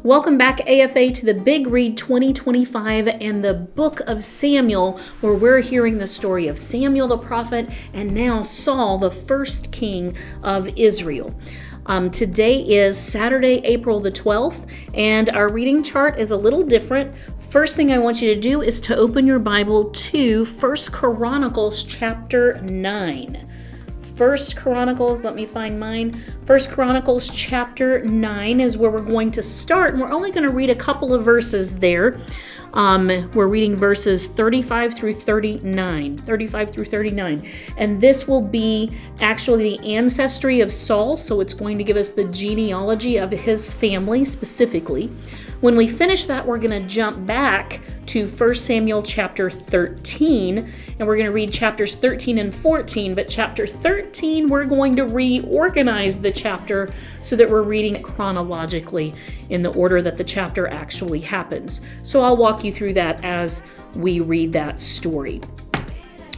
Welcome back, AFA, to the Big Read 2025 and the Book of Samuel, where we're hearing the story of Samuel the prophet and now Saul, the first king of Israel. Today is Saturday, April the 12th, and our reading chart is a little different. First thing I want you to do is to open your Bible to 1 Chronicles chapter 9. 1 Chronicles, let me find mine. 1 Chronicles chapter 9 is where we're going to start, and we're only going to read a couple of verses there. We're reading verses 35 through 39. And this will be actually the ancestry of Saul, so it's going to give us the genealogy of his family specifically. When we finish that, we're going to jump back to 1 Samuel chapter 13, and we're going to read chapters 13 and 14. But chapter 13, we're going to reorganize the chapter so that we're reading it chronologically in the order that the chapter actually happens. So I'll walk you through that as we read that story.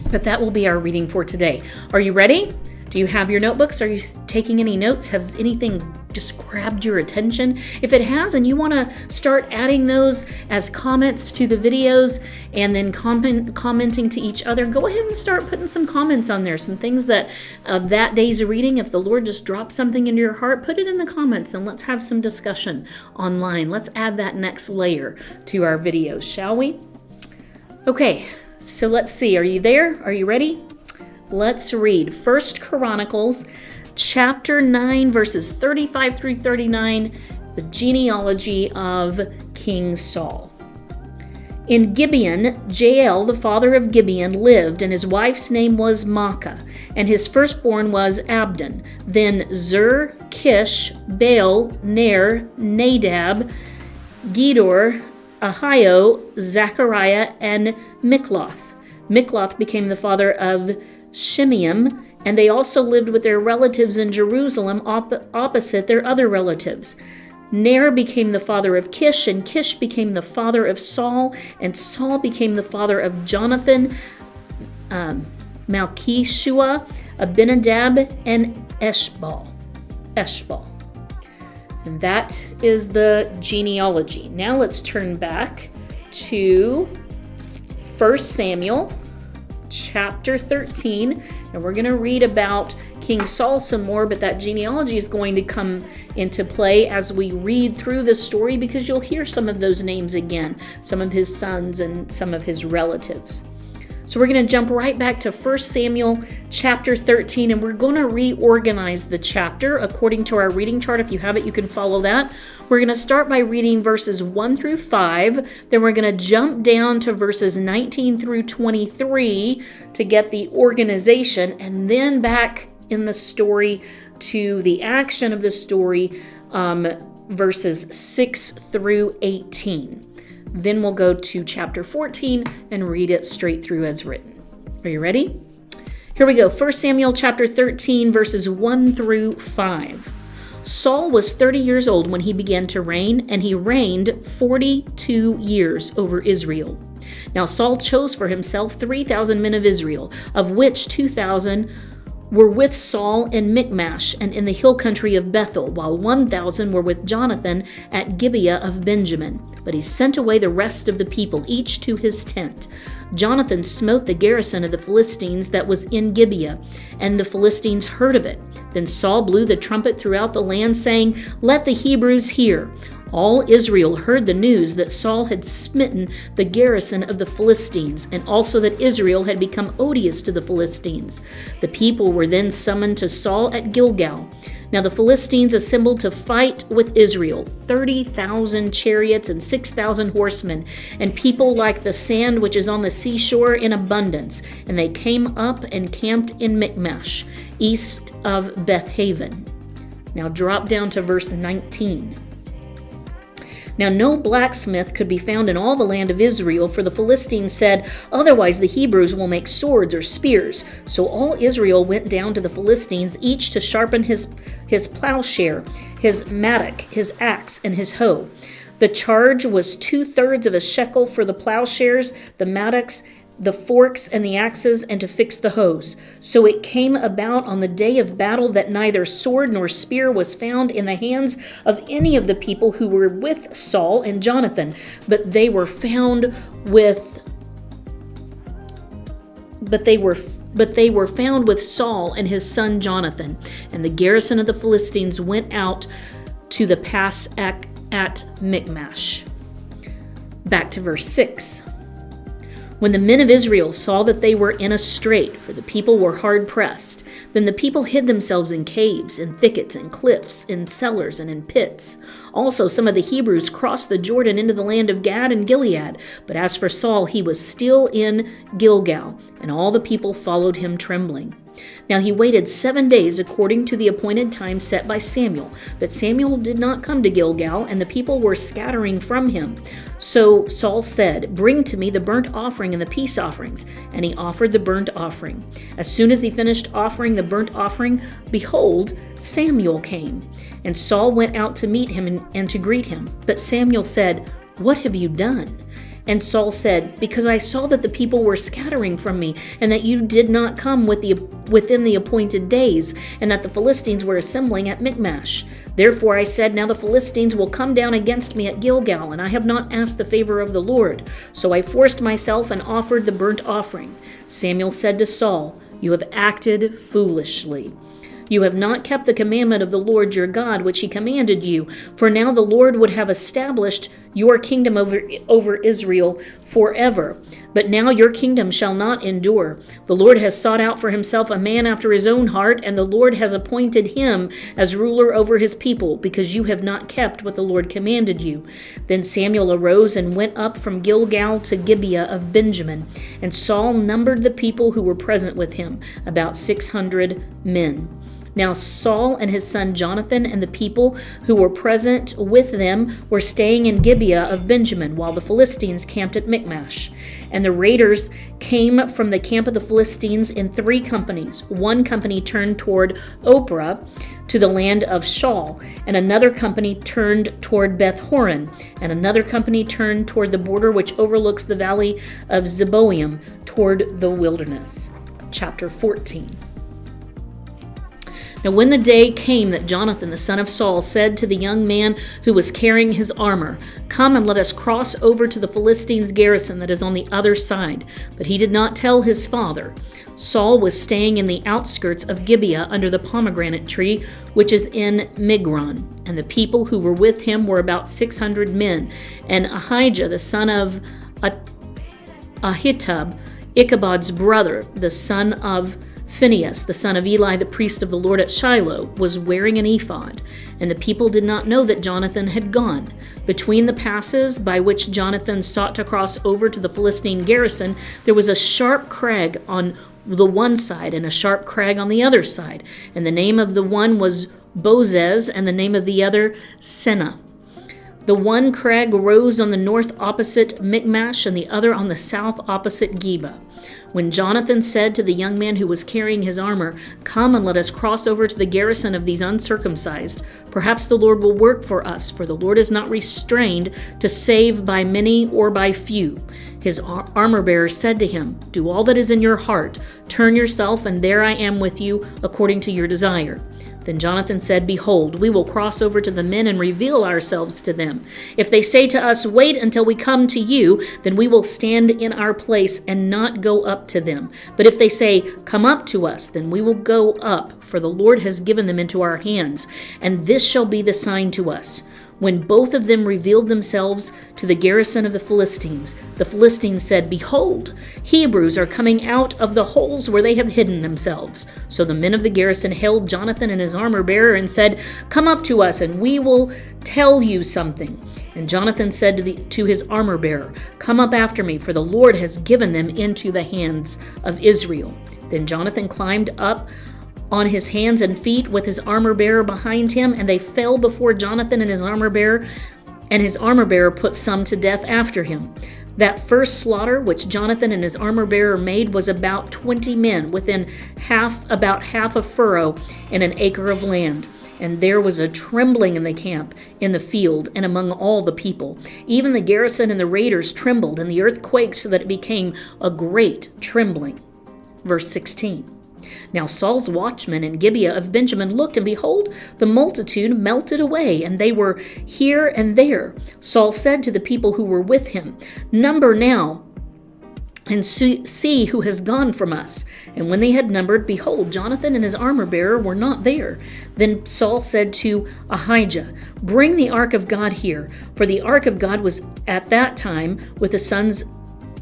But that will be our reading for today. Are you ready? Do you have your notebooks? Are you taking any notes? Has anything just grabbed your attention? If it has and you want to start adding those as comments to the videos and then commenting to each other, go ahead and start putting some comments on there. Some things that that day's reading, if the Lord just drops something into your heart, put it in the comments and let's have some discussion online. Let's add that next layer to our videos, shall we? Okay, so let's see. Are you there? Are you ready? Let's read 1 Chronicles chapter 9, verses 35 through 39, the genealogy of King Saul. In Gibeon, Jael, the father of Gibeon, lived, and his wife's name was Maacah, and his firstborn was Abdon. Then Zur, Kish, Baal, Ner, Nadab, Gedor, Ahio, Zechariah, and Mikloth. Mikloth became the father of Shimeam, and they also lived with their relatives in Jerusalem opposite their other relatives. Ner became the father of Kish, and Kish became the father of Saul, and Saul became the father of Jonathan, Malchishua, Abinadab, and Eshbal. And that is the genealogy. Now let's turn back to 1 Samuel chapter 13, and we're going to read about King Saul some more, but that genealogy is going to come into play as we read through the story because you'll hear some of those names again, some of his sons and some of his relatives. So we're going to jump right back to 1 Samuel chapter 13, and we're going to reorganize the chapter according to our reading chart. If you have it, you can follow that. We're going to start by reading verses 1 through 5. Then we're going to jump down to verses 19 through 23 to get the organization, and then back in the story to the action of the story, verses 6 through 18. Then we'll go to chapter 14 and read it straight through as written. Are you ready? Here we go. 1 Samuel chapter 13, verses 1 through 5. Saul was 30 years old when he began to reign, and he reigned 42 years over Israel. Now Saul chose for himself 3,000 men of Israel, of which 2,000 were with Saul in Michmash and in the hill country of Bethel, while 1,000 were with Jonathan at Gibeah of Benjamin. But he sent away the rest of the people, each to his tent. Jonathan smote the garrison of the Philistines that was in Gibeah, and the Philistines heard of it. Then Saul blew the trumpet throughout the land, saying, "Let the Hebrews hear." All Israel heard the news that Saul had smitten the garrison of the Philistines, and also that Israel had become odious to the Philistines. The people were then summoned to Saul at Gilgal. Now the Philistines assembled to fight with Israel, 30,000 chariots and 6,000 horsemen, and people like the sand which is on the seashore in abundance. And they came up and camped in Michmash, east of Bethaven. Now drop down to verse 19. Now no blacksmith could be found in all the land of Israel, for the Philistines said, "Otherwise the Hebrews will make swords or spears." So all Israel went down to the Philistines, each to sharpen his plowshare, his mattock, his axe, and his hoe. The charge was 2/3 of a shekel for the plowshares, the mattocks, the forks and the axes, and to fix the hoes. So it came about on the day of battle that neither sword nor spear was found in the hands of any of the people who were with Saul and Jonathan, but they were found with Saul and his son Jonathan. And the garrison of the Philistines went out to the pass at Michmash. Back to verse 6. When the men of Israel saw that they were in a strait, for the people were hard pressed, then the people hid themselves in caves, in thickets, in cliffs, in cellars, and in pits. Also some of the Hebrews crossed the Jordan into the land of Gad and Gilead. But as for Saul, he was still in Gilgal, and all the people followed him trembling. Now he waited 7 days according to the appointed time set by Samuel. But Samuel did not come to Gilgal, and the people were scattering from him. So Saul said, "Bring to me the burnt offering and the peace offerings." And he offered the burnt offering. As soon as he finished offering the burnt offering, behold, Samuel came. And Saul went out to meet him and to greet him. But Samuel said, "What have you done?" And Saul said, "Because I saw that the people were scattering from me, and that you did not come within the appointed days, and that the Philistines were assembling at Michmash. Therefore I said, now the Philistines will come down against me at Gilgal, and I have not asked the favor of the Lord. So I forced myself and offered the burnt offering." Samuel said to Saul, "You have acted foolishly. You have not kept the commandment of the Lord your God, which he commanded you. For now the Lord would have established your kingdom over Israel forever. But now your kingdom shall not endure. The Lord has sought out for himself a man after his own heart, and the Lord has appointed him as ruler over his people, because you have not kept what the Lord commanded you." Then Samuel arose and went up from Gilgal to Gibeah of Benjamin. And Saul numbered the people who were present with him, about 600 men. Now Saul and his son Jonathan and the people who were present with them were staying in Gibeah of Benjamin, while the Philistines camped at Michmash. And the raiders came from the camp of the Philistines in 3 companies. One company turned toward Ophrah to the land of Shaul, and another company turned toward Beth Horon, and another company turned toward the border which overlooks the valley of Zeboim toward the wilderness. Chapter 14. Now when the day came that Jonathan the son of Saul said to the young man who was carrying his armor, "Come and let us cross over to the Philistines' garrison that is on the other side." But he did not tell his father. Saul was staying in the outskirts of Gibeah under the pomegranate tree, which is in Migron. And the people who were with him were about 600 men. And Ahijah the son of Ahitub, Ichabod's brother, the son of Phinehas, the son of Eli, the priest of the Lord at Shiloh, was wearing an ephod, and the people did not know that Jonathan had gone. Between the passes by which Jonathan sought to cross over to the Philistine garrison, there was a sharp crag on the one side and a sharp crag on the other side, and the name of the one was Bozez, and the name of the other Seneh. The one crag rose on the north opposite Michmash, and the other on the south opposite Geba. When Jonathan said to the young man who was carrying his armor, "Come and let us cross over to the garrison of these uncircumcised. Perhaps the Lord will work for us, for the Lord is not restrained to save by many or by few." His armor-bearer said to him, "Do all that is in your heart. Turn yourself, and there I am with you, according to your desire." Then Jonathan said, "Behold, we will cross over to the men and reveal ourselves to them. If they say to us, 'Wait until we come to you,' then we will stand in our place and not go up to them. But if they say, 'Come up to us,' then we will go up, for the Lord has given them into our hands. And this shall be the sign to us. When both of them revealed themselves to the garrison of the Philistines said, 'Behold, Hebrews are coming out of the holes where they have hidden themselves.' So the men of the garrison held Jonathan and his armor-bearer and said, 'Come up to us, and we will tell you something.' And Jonathan said to his armor-bearer, 'Come up after me, for the Lord has given them into the hands of Israel.' Then Jonathan climbed up on his hands and feet with his armor-bearer behind him, and they fell before Jonathan and his armor-bearer put some to death after him. That first slaughter which Jonathan and his armor-bearer made was about 20 men within about half a furrow in an acre of land. And there was a trembling in the camp, in the field, and among all the people. Even the garrison and the raiders trembled, and the earth quaked, so that it became a great trembling. Verse 16. Now Saul's watchmen in Gibeah of Benjamin looked, and behold, the multitude melted away, and they were here and there. Saul said to the people who were with him, "Number now, and see who has gone from us." And when they had numbered, behold, Jonathan and his armor-bearer were not there. Then Saul said to Ahijah, "Bring the ark of God here." For the ark of God was at that time with the sons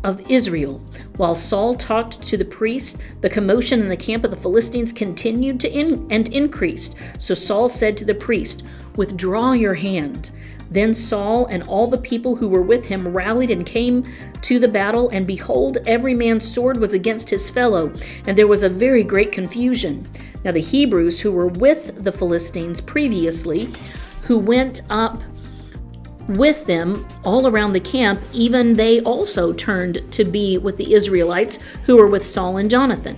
of Israel. While Saul talked to the priest, the commotion in the camp of the Philistines continued to increased. So Saul said to the priest, "Withdraw your hand." Then Saul and all the people who were with him rallied and came to the battle, and behold, every man's sword was against his fellow, and there was a very great confusion. Now the Hebrews who were with the Philistines previously, who went up with them all around the camp, even they also turned to be with the Israelites who were with Saul and Jonathan.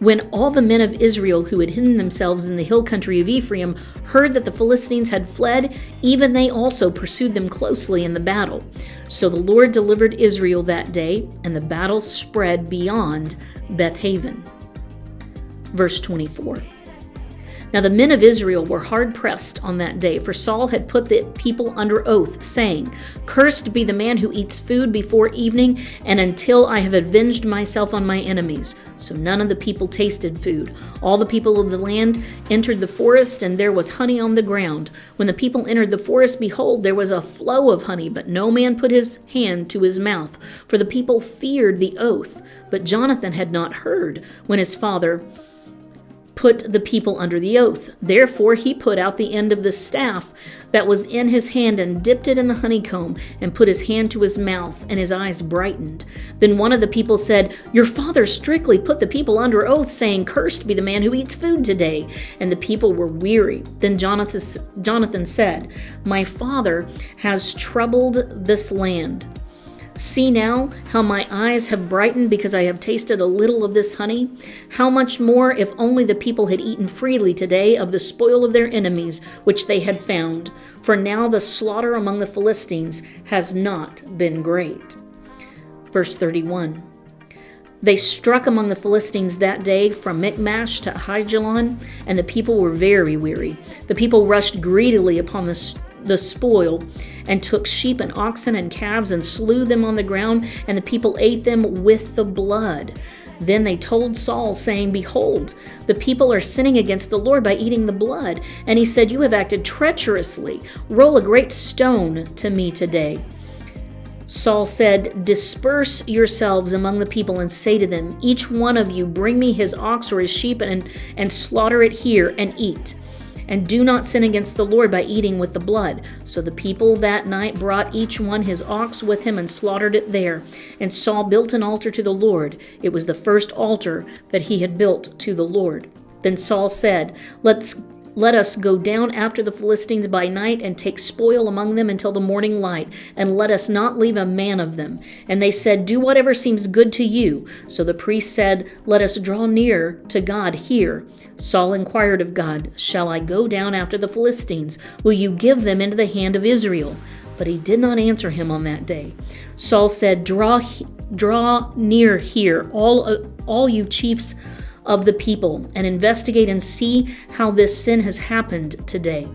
When all the men of Israel who had hidden themselves in the hill country of Ephraim heard that the Philistines had fled, even they also pursued them closely in the battle. So the Lord delivered Israel that day, and the battle spread beyond Beth-haven. Verse 24. Now the men of Israel were hard pressed on that day, for Saul had put the people under oath, saying, "Cursed be the man who eats food before evening, and until I have avenged myself on my enemies." So none of the people tasted food. All the people of the land entered the forest, and there was honey on the ground. When the people entered the forest, behold, there was a flow of honey, but no man put his hand to his mouth, for the people feared the oath. But Jonathan had not heard when his father put the people under the oath. Therefore he put out the end of the staff that was in his hand and dipped it in the honeycomb and put his hand to his mouth, and his eyes brightened. Then one of the people said, "Your father strictly put the people under oath, saying, 'Cursed be the man who eats food today.'" And the people were weary. Then Jonathan said, "My father has troubled this land. See now how my eyes have brightened because I have tasted a little of this honey. How much more if only the people had eaten freely today of the spoil of their enemies, which they had found. For now the slaughter among the Philistines has not been great." Verse 31. They struck among the Philistines that day from Michmash to Aijalon, and the people were very weary. The people rushed greedily upon the spoil, and took sheep and oxen and calves and slew them on the ground, and the people ate them with the blood. Then they told Saul, saying, "Behold, the people are sinning against the Lord by eating the blood." And he said, "You have acted treacherously. Roll a great stone to me today." Saul said, "Disperse yourselves among the people and say to them, each one of you bring me his ox or his sheep and slaughter it here and eat. And do not sin against the Lord by eating with the blood." So the people that night brought each one his ox with him and slaughtered it there. And Saul built an altar to the Lord. It was the first altar that he had built to the Lord. Then Saul said, Let us go down after the Philistines by night and take spoil among them until the morning light, and let us not leave a man of them. And they said, "Do whatever seems good to you." So the priest said, "Let us draw near to God here." Saul inquired of God, "Shall I go down after the Philistines? Will you give them into the hand of Israel?" But he did not answer him on that day. Saul said, Draw near here, all you chiefs of the people, and investigate and see how this sin has happened today.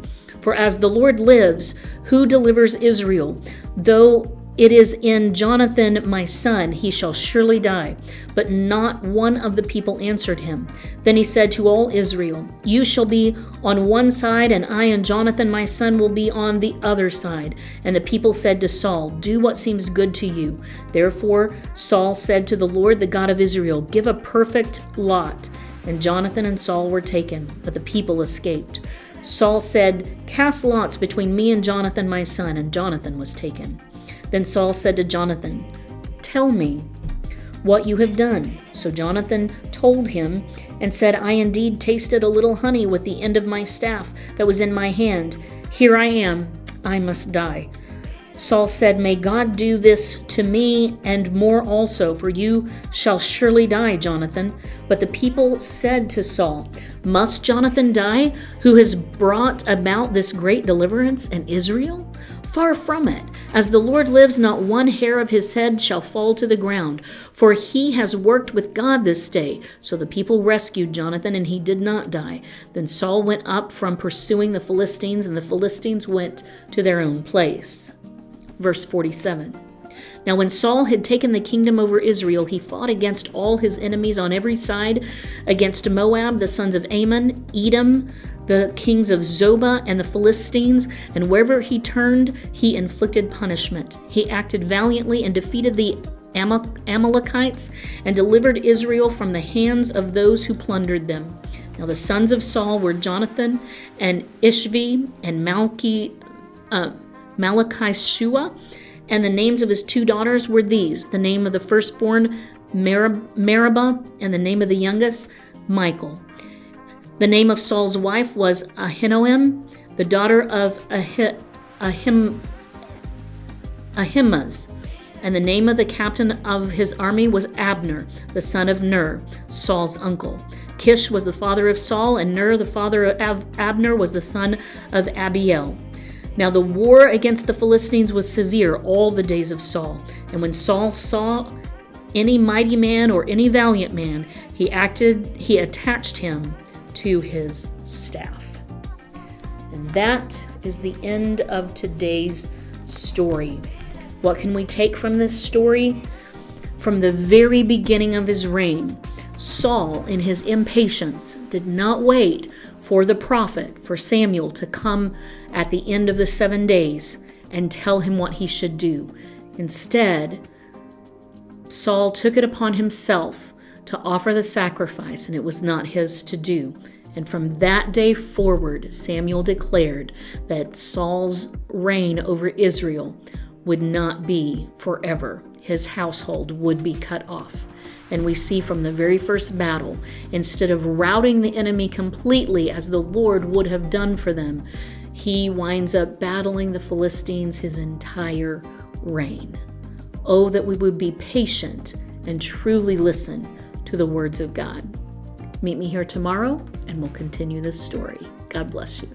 For as the Lord lives, who delivers Israel, though it is in Jonathan my son, he shall surely die. But not one of the people answered him. Then he said to all Israel, "You shall be on one side, and I and Jonathan my son will be on the other side." And the people said to Saul, "Do what seems good to you." Therefore Saul said to the Lord, the God of Israel, "Give a perfect lot." And Jonathan and Saul were taken, but the people escaped. Saul said, "Cast lots between me and Jonathan my son," and Jonathan was taken. Then Saul said to Jonathan, "Tell me what you have done." So Jonathan told him and said, "I indeed tasted a little honey with the end of my staff that was in my hand. Here I am, I must die." Saul said, "May God do this to me and more also, for you shall surely die, Jonathan." But the people said to Saul, "Must Jonathan die, who has brought about this great deliverance in Israel? Far from it. As the Lord lives, not one hair of his head shall fall to the ground, for he has worked with God this day." So the people rescued Jonathan, and he did not die. Then Saul went up from pursuing the Philistines, and the Philistines went to their own place. Verse 47. Now when Saul had taken the kingdom over Israel, he fought against all his enemies on every side, against Moab, the sons of Ammon, Edom, the kings of Zobah, and the Philistines, and wherever he turned, he inflicted punishment. He acted valiantly and defeated the Amalekites and delivered Israel from the hands of those who plundered them. Now the sons of Saul were Jonathan and Ishvi and Malchishua, and the names of his 2 daughters were these: the name of the firstborn Meribah, and the name of the youngest Michal. The name of Saul's wife was Ahinoam, the daughter of Ahimaaz, and the name of the captain of his army was Abner, the son of Ner, Saul's uncle. Kish was the father of Saul, and Ner, the father of Abner, was the son of Abiel. Now the war against the Philistines was severe all the days of Saul. And when Saul saw any mighty man or any valiant man, he attached him to his staff. And that is the end of today's story. What can we take from this story? From the very beginning of his reign, Saul, in his impatience, did not wait for the prophet, for Samuel, to come at the end of the 7 days and tell him what he should do. Instead, Saul took it upon himself to offer the sacrifice, and it was not his to do. And from that day forward, Samuel declared that Saul's reign over Israel would not be forever. His household would be cut off. And we see from the very first battle, instead of routing the enemy completely as the Lord would have done for them, he winds up battling the Philistines his entire reign. Oh, that we would be patient and truly listen to the words of God. Meet me here tomorrow, and we'll continue this story. God bless you.